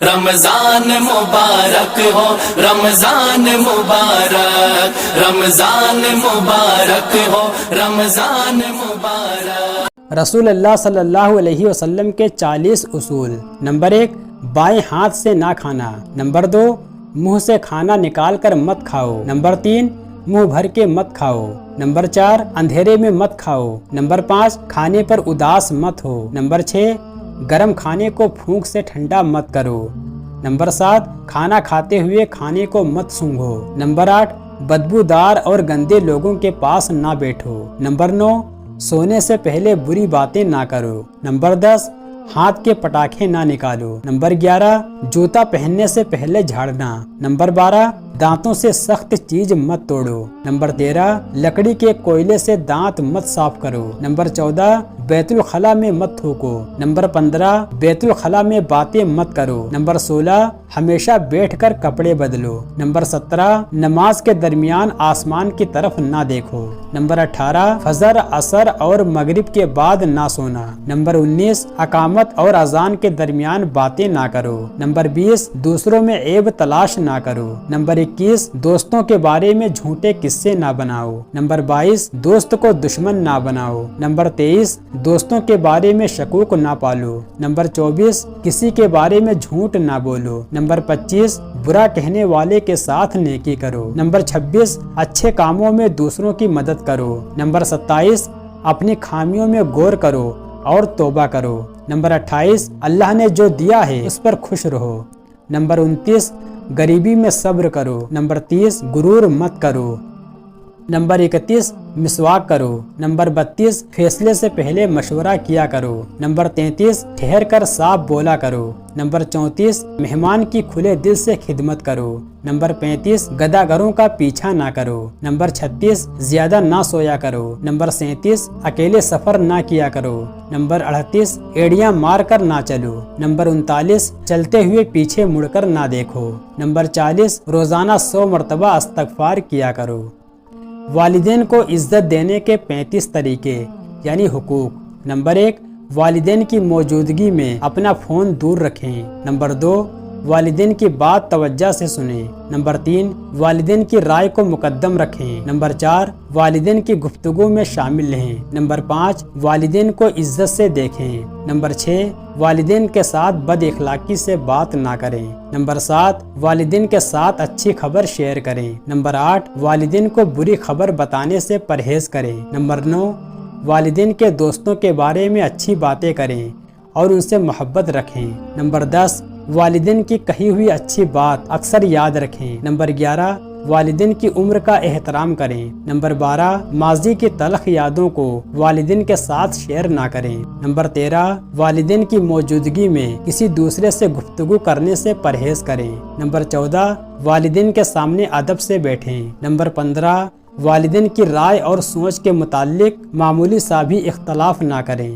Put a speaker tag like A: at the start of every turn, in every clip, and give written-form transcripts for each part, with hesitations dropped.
A: رمضان مبارک ہو، رمضان مبارک، رمضان مبارک ہو، رمضان مبارک۔
B: رسول اللہ صلی اللہ علیہ وسلم کے 40 اصول۔ نمبر 1، بائیں ہاتھ سے نہ کھانا۔ نمبر 2، منہ سے کھانا نکال کر مت کھاؤ۔ نمبر 3، منہ بھر کے مت کھاؤ۔ نمبر 4، اندھیرے میں مت کھاؤ۔ نمبر 5، کھانے پر اداس مت ہو۔ نمبر 6، گرم کھانے کو پھونک سے ٹھنڈا مت کرو۔ نمبر 7، کھانا کھاتے ہوئے کھانے کو مت سونگھو۔ نمبر 8، بدبودار اور گندے لوگوں کے پاس نہ بیٹھو۔ نمبر 9، سونے سے پہلے بری باتیں نہ کرو۔ نمبر 10، ہاتھ کے پٹاخے نہ نکالو۔ نمبر 11، جوتا پہننے سے پہلے جھاڑنا۔ نمبر 12، دانتوں سے سخت چیز مت توڑو۔ نمبر 13، لکڑی کے کوئلے سے دانت مت صاف کرو۔ نمبر 14، بیت الخلا میں مت تھوکو۔ نمبر 15، بیت الخلا میں باتیں مت کرو۔ نمبر 16، ہمیشہ بیٹھ کر کپڑے بدلو۔ نمبر 17، نماز کے درمیان آسمان کی طرف نہ دیکھو۔ نمبر 18، فجر، عصر اور مغرب کے بعد نہ سونا۔ نمبر 19، اقامت اور اذان کے درمیان باتیں نہ کرو۔ نمبر 20، دوسروں میں عیب تلاش نہ کرو۔ نمبر 21، دوستوں کے بارے میں جھوٹے قصے نہ بناؤ۔ نمبر 22، دوست کو دشمن نہ بناؤ۔ نمبر 23، دوستوں کے بارے میں شکوک نہ پالو۔ نمبر 24، کسی کے بارے میں جھوٹ نہ بولو۔ نمبر 25، برا کہنے والے کے ساتھ نیکی کرو۔ نمبر 26، اچھے کاموں میں دوسروں کی مدد کرو۔ نمبر 27، اپنی خامیوں میں غور کرو اور توبہ کرو۔ نمبر 28، اللہ نے جو دیا ہے اس پر خوش رہو۔ نمبر 29، غریبی میں صبر کرو۔ نمبر 30، غرور مت کرو۔ نمبر 31، مسواک کرو۔ نمبر 32، فیصلے سے پہلے مشورہ کیا کرو۔ نمبر 33، ٹھہر کر صاف بولا کرو۔ نمبر 34، مہمان کی کھلے دل سے خدمت کرو۔ نمبر 35، گداگروں کا پیچھا نہ کرو۔ نمبر 36، زیادہ نہ سویا کرو۔ نمبر 37، اکیلے سفر نہ کیا کرو۔ نمبر 38، ایڑیاں مار کر نہ چلو۔ نمبر 39، چلتے ہوئے پیچھے مڑ کر نہ دیکھو۔ نمبر 40، روزانہ 100 مرتبہ استغفار کیا کرو۔ والدین کو عزت دینے کے 35 طریقے یعنی حقوق۔ نمبر 1، والدین کی موجودگی میں اپنا فون دور رکھیں۔ نمبر 2، والدین کی بات توجہ سے سنیں۔ نمبر 3، والدین کی رائے کو مقدم رکھیں۔ نمبر 4، والدین کی گفتگو میں شامل رہیں۔ نمبر 5، والدین کو عزت سے دیکھیں۔ نمبر 6، والدین کے ساتھ بد اخلاقی سے بات نہ کریں۔ نمبر 7، والدین کے ساتھ اچھی خبر شیئر کریں۔ نمبر 8، والدین کو بری خبر بتانے سے پرہیز کریں۔ نمبر 9، والدین کے دوستوں کے بارے میں اچھی باتیں کریں اور ان سے محبت رکھیں۔ نمبر 10، والدین کی کہی ہوئی اچھی بات اکثر یاد رکھیں۔ نمبر 11، والدین کی عمر کا احترام کریں۔ نمبر 12، ماضی کی تلخ یادوں کو والدین کے ساتھ شیئر نہ کریں۔ نمبر 13، والدین کی موجودگی میں کسی دوسرے سے گفتگو کرنے سے پرہیز کریں۔ نمبر 14، والدین کے سامنے ادب سے بیٹھیں۔ نمبر 15، والدین کی رائے اور سوچ کے متعلق معمولی سا بھی اختلاف نہ کریں۔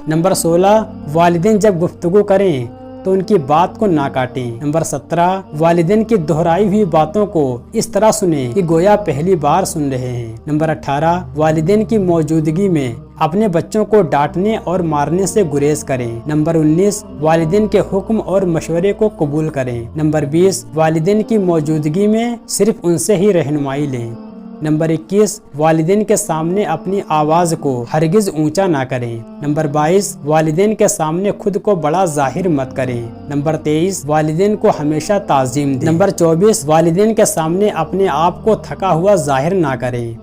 B: نمبر 16، والدین جب گفتگو کریں تو ان کی بات کو نہ کاٹیں۔ نمبر 17، والدین کی دہرائی ہوئی باتوں کو اس طرح سنیں کہ گویا پہلی بار سن رہے ہیں۔ نمبر 18، والدین کی موجودگی میں اپنے بچوں کو ڈانٹنے اور مارنے سے گریز کریں۔ نمبر 19، والدین کے حکم اور مشورے کو قبول کریں۔ نمبر 20، والدین کی موجودگی میں صرف ان سے ہی رہنمائی لیں۔ نمبر 21، والدین کے سامنے اپنی آواز کو ہرگز اونچا نہ کریں۔ نمبر 22، والدین کے سامنے خود کو بڑا ظاہر مت کریں۔ نمبر 23، والدین کو ہمیشہ تعظیم دیں۔ نمبر 24، والدین کے سامنے اپنے آپ کو تھکا ہوا ظاہر نہ کریں۔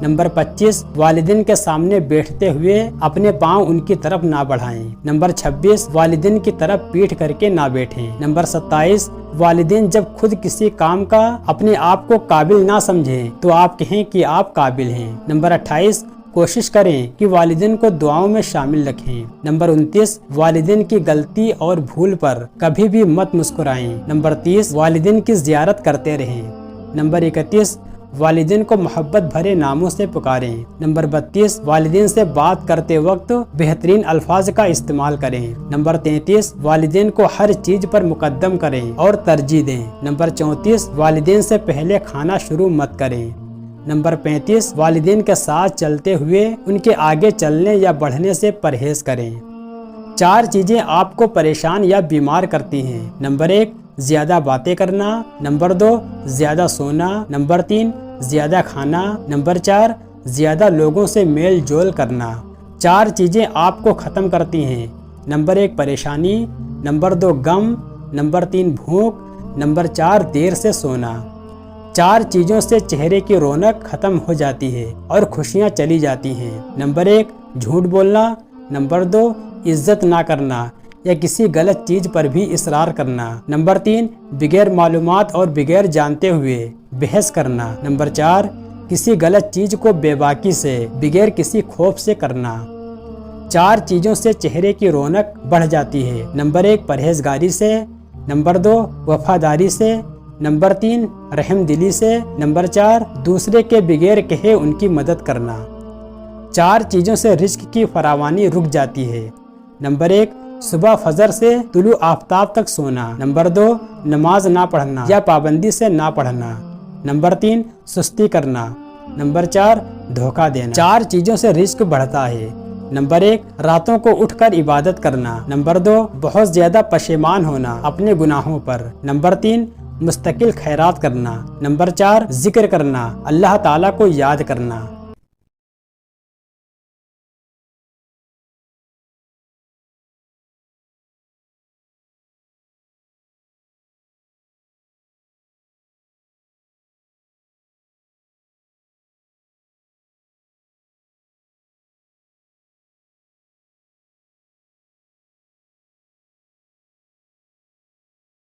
B: نمبر 25، والدین کے سامنے بیٹھتے ہوئے اپنے پاؤں ان کی طرف نہ بڑھائیں۔ نمبر 26، والدین کی طرف پیٹھ کر کے نہ بیٹھیں۔ نمبر 27، والدین جب خود کسی کام کا اپنے آپ کو قابل نہ سمجھیں تو آپ کہیں کہ آپ قابل ہیں۔ نمبر 28، کوشش کریں کہ والدین کو دعاؤں میں شامل رکھیں۔ نمبر 29، والدین کی غلطی اور بھول پر کبھی بھی مت مسکرائیں۔ نمبر 30، والدین کی زیارت کرتے رہیں۔ نمبر 31، والدین کو محبت بھرے ناموں سے پکاریں۔ نمبر 32، والدین سے بات کرتے وقت بہترین الفاظ کا استعمال کریں۔ نمبر 33، والدین کو ہر چیز پر مقدم کریں اور ترجیح دیں۔ نمبر 34، والدین سے پہلے کھانا شروع مت کریں۔ نمبر 35، والدین کے ساتھ چلتے ہوئے ان کے آگے چلنے یا بڑھنے سے پرہیز کریں۔ 4 چیزیں آپ کو پریشان یا بیمار کرتی ہیں۔ نمبر 1 زیادہ باتیں کرنا، نمبر 2 زیادہ سونا، نمبر 3 زیادہ کھانا، نمبر 4 زیادہ لوگوں سے میل جول کرنا۔ 4 چیزیں آپ کو ختم کرتی ہیں۔ نمبر 1 پریشانی، نمبر 2 غم، نمبر 3 بھوک، نمبر 4 دیر سے سونا۔ 4 چیزوں سے چہرے کی رونق ختم ہو جاتی ہے اور خوشیاں چلی جاتی ہیں۔ نمبر 1 جھوٹ بولنا، نمبر 2 عزت نہ کرنا یا کسی غلط چیز پر بھی اصرار کرنا، نمبر 3 بغیر معلومات اور بغیر جانتے ہوئے بحث کرنا، نمبر 4 کسی غلط چیز کو بے باکی سے بغیر کسی خوف سے کرنا۔ 4 چیزوں سے چہرے کی رونق بڑھ جاتی ہے۔ نمبر 1 پرہیزگاری سے، نمبر 2 وفاداری سے، نمبر 3 رحم دلی سے، نمبر 4 دوسرے کے بغیر کہے ان کی مدد کرنا۔ 4 چیزوں سے رزق کی فراوانی رک جاتی ہے۔ نمبر 1 صبح فجر سے طلوع آفتاب تک سونا، نمبر 2 نماز نہ پڑھنا یا پابندی سے نہ پڑھنا، نمبر 3 سستی کرنا، نمبر 4 دھوکہ دینا۔ 4 چیزوں سے رزق بڑھتا ہے۔ نمبر 1 راتوں کو اٹھ کر عبادت کرنا، نمبر 2 بہت زیادہ پشیمان ہونا اپنے گناہوں پر، نمبر 3 مستقل خیرات کرنا، نمبر 4 ذکر کرنا، اللہ تعالیٰ کو یاد کرنا۔